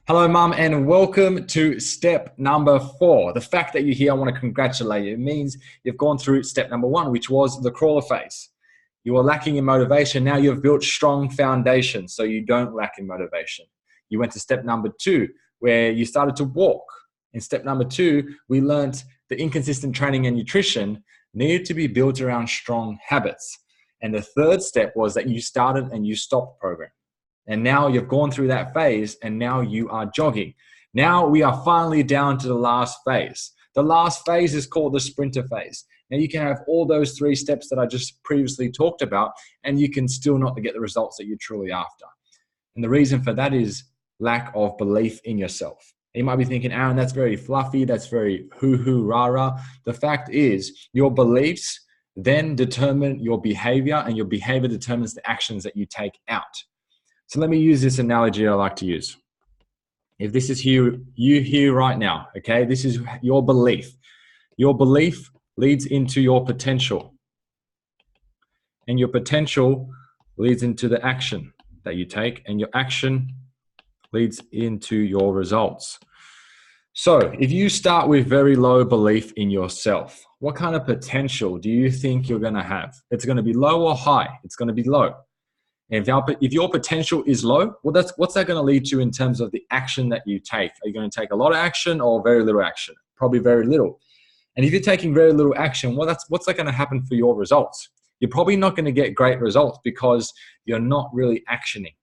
Hello, Mum, and welcome to step number 4. The fact that you're here, I want to congratulate you. It means you've gone through step number 1, which was the crawler phase. You were lacking in motivation. Now you've built strong foundations, so you don't lack in motivation. You went to step number 2, where you started to walk. In step number 2, we learned the inconsistent training and nutrition needed to be built around strong habits. And the third step was that you started and you stopped program. And now you've gone through that phase and now you are jogging. Now we are finally down to the last phase. The last phase is called the sprinter phase. Now you can have all those 3 steps that I just previously talked about and you can still not get the results that you're truly after. And the reason for that is lack of belief in yourself. You might be thinking, Aaron, that's very fluffy. That's very hoo-hoo, rah-rah. The fact is your beliefs then determine your behavior and your behavior determines the actions that you take out. So let me use this analogy I like to use. If this is you here right now, okay, this is your belief. Your belief leads into your potential. And your potential leads into the action that you take, and your action leads into your results. So if you start with very low belief in yourself, what kind of potential do you think you're going to have? It's going to be low or high? It's going to be low. And if your potential is low, well, what's that going to lead to in terms of the action that you take? Are you going to take a lot of action or very little action? Probably very little. And if you're taking very little action, well, what's that going to happen for your results? You're probably not going to get great results because you're not really actioning.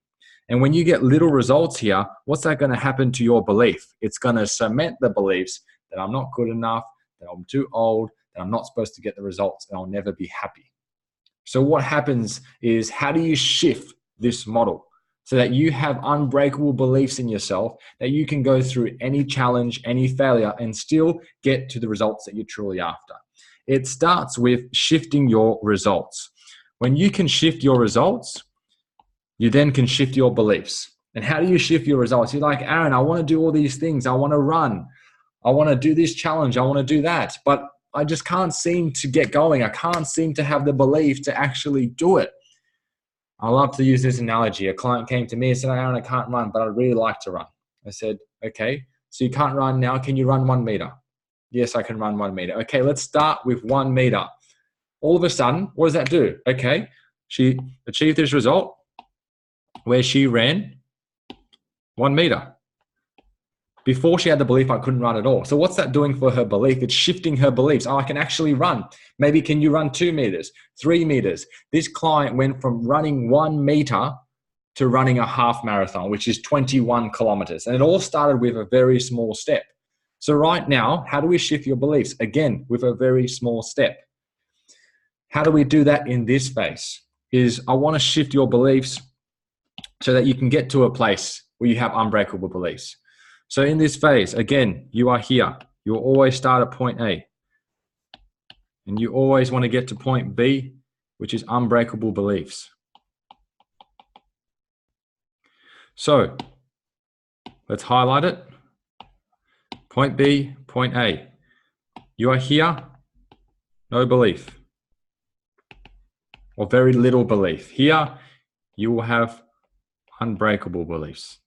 And when you get little results here, what's that going to happen to your belief? It's going to cement the beliefs that I'm not good enough, that I'm too old, that I'm not supposed to get the results, and I'll never be happy. So what happens is, how do you shift this model so that you have unbreakable beliefs in yourself, that you can go through any challenge, any failure, and still get to the results that you're truly after? It starts with shifting your results. When you can shift your results, you then can shift your beliefs. And how do you shift your results? You're like, Aaron, I want to do all these things. I want to run. I want to do this challenge. I want to do that. But I just can't seem to get going. I can't seem to have the belief to actually do it. I love to use this analogy. A client came to me and said, Aaron, I can't run, but I'd really like to run. I said, okay, so you can't run now. Can you run 1 meter? Yes, I can run 1 meter. Okay, let's start with 1 meter. All of a sudden, what does that do? Okay, she achieved this result where she ran 1 meter. Before she had the belief I couldn't run at all. So what's that doing for her belief? It's shifting her beliefs. Oh, I can actually run. Maybe can you run 2 meters, 3 meters? This client went from running 1 meter to running a half marathon, which is 21 kilometers. And it all started with a very small step. So right now, how do we shift your beliefs? Again, with a very small step. How do we do that in this phase? Is I want to shift your beliefs so that you can get to a place where you have unbreakable beliefs. So in this phase, again, you are here. You'll always start at point A. And you always want to get to point B, which is unbreakable beliefs. So let's highlight it. Point B, point A. You are here, no belief. Or very little belief. Here, you will have unbreakable beliefs.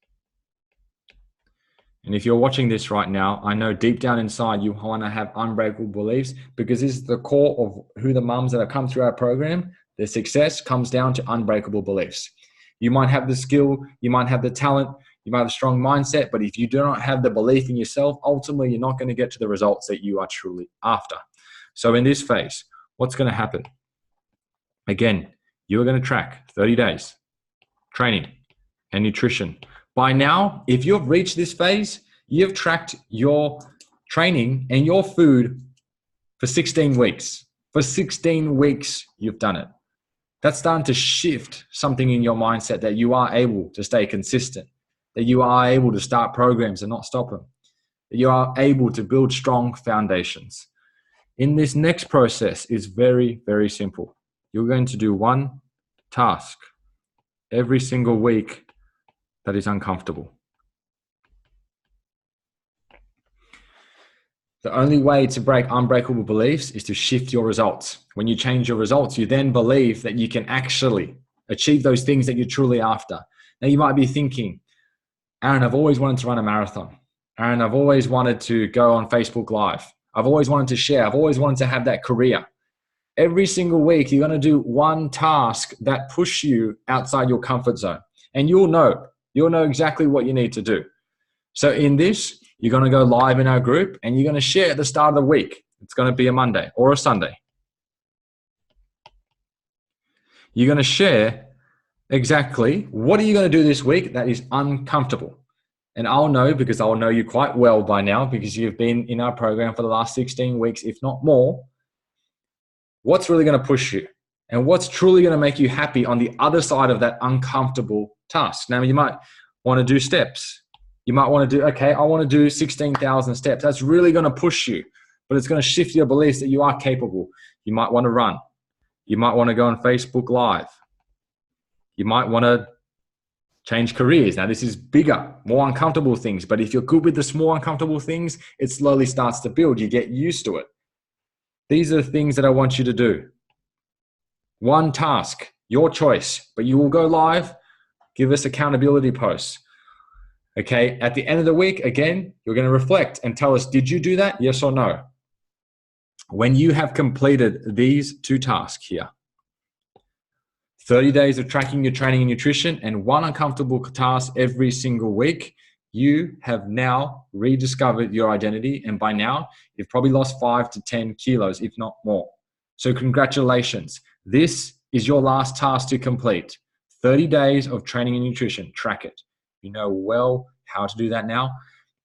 And if you're watching this right now, I know deep down inside you want to have unbreakable beliefs, because this is the core of who the mums that have come through our program, their success comes down to unbreakable beliefs. You might have the skill, you might have the talent, you might have a strong mindset, but if you do not have the belief in yourself, ultimately you're not going to get to the results that you are truly after. So in this phase, what's going to happen? Again, you're going to track 30 days, training and nutrition. By now, if you've reached this phase, you've tracked your training and your food for 16 weeks. For 16 weeks, you've done it. That's starting to shift something in your mindset, that you are able to stay consistent, that you are able to start programs and not stop them, that you are able to build strong foundations. In this next process is very, very simple. You're going to do one task every single week that is uncomfortable. The only way to break unbreakable beliefs is to shift your results. When you change your results, you then believe that you can actually achieve those things that you're truly after. Now you might be thinking, Aaron, I've always wanted to run a marathon. Aaron, I've always wanted to go on Facebook Live. I've always wanted to share. I've always wanted to have that career. Every single week, you're going to do one task that push you outside your comfort zone. And you'll know exactly what you need to do. So in this, you're going to go live in our group and you're going to share at the start of the week. It's going to be a Monday or a Sunday. You're going to share exactly what are you going to do this week that is uncomfortable. And I'll know, because I'll know you quite well by now, because you've been in our program for the last 16 weeks, if not more, what's really going to push you and what's truly going to make you happy on the other side of that uncomfortable task. Now, you might want to do steps. You might want to do, okay, I want to do 16,000 steps. That's really going to push you, but it's going to shift your beliefs that you are capable. You might want to run. You might want to go on Facebook Live. You might want to change careers. Now, this is bigger, more uncomfortable things, but if you're good with the small uncomfortable things, it slowly starts to build. You get used to it. These are the things that I want you to do. One task, your choice, but you will go live. Give us accountability posts. Okay, at the end of the week, again, you're going to reflect and tell us, did you do that? Yes or no? When you have completed these 2 tasks here, 30 days of tracking your training and nutrition and 1 uncomfortable task every single week, you have now rediscovered your identity. And by now, you've probably lost 5 to 10 kilos, if not more. So congratulations. This is your last task to complete. 30 days of training and nutrition. Track it. You know well how to do that now.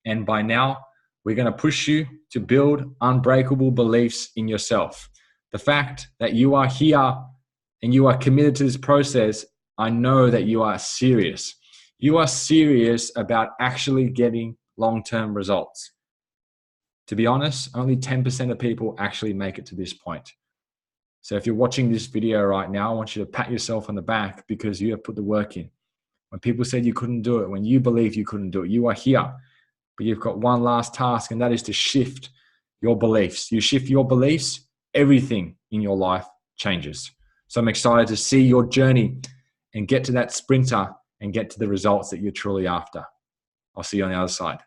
And by now, we're going to push you to build unbreakable beliefs in yourself. The fact that you are here and you are committed to this process, I know that you are serious. You are serious about actually getting long-term results. To be honest, only 10% of people actually make it to this point. So if you're watching this video right now, I want you to pat yourself on the back because you have put the work in. When people said you couldn't do it, when you believed you couldn't do it, you are here. But you've got one last task, and that is to shift your beliefs. You shift your beliefs, everything in your life changes. So I'm excited to see your journey and get to that sprinter and get to the results that you're truly after. I'll see you on the other side.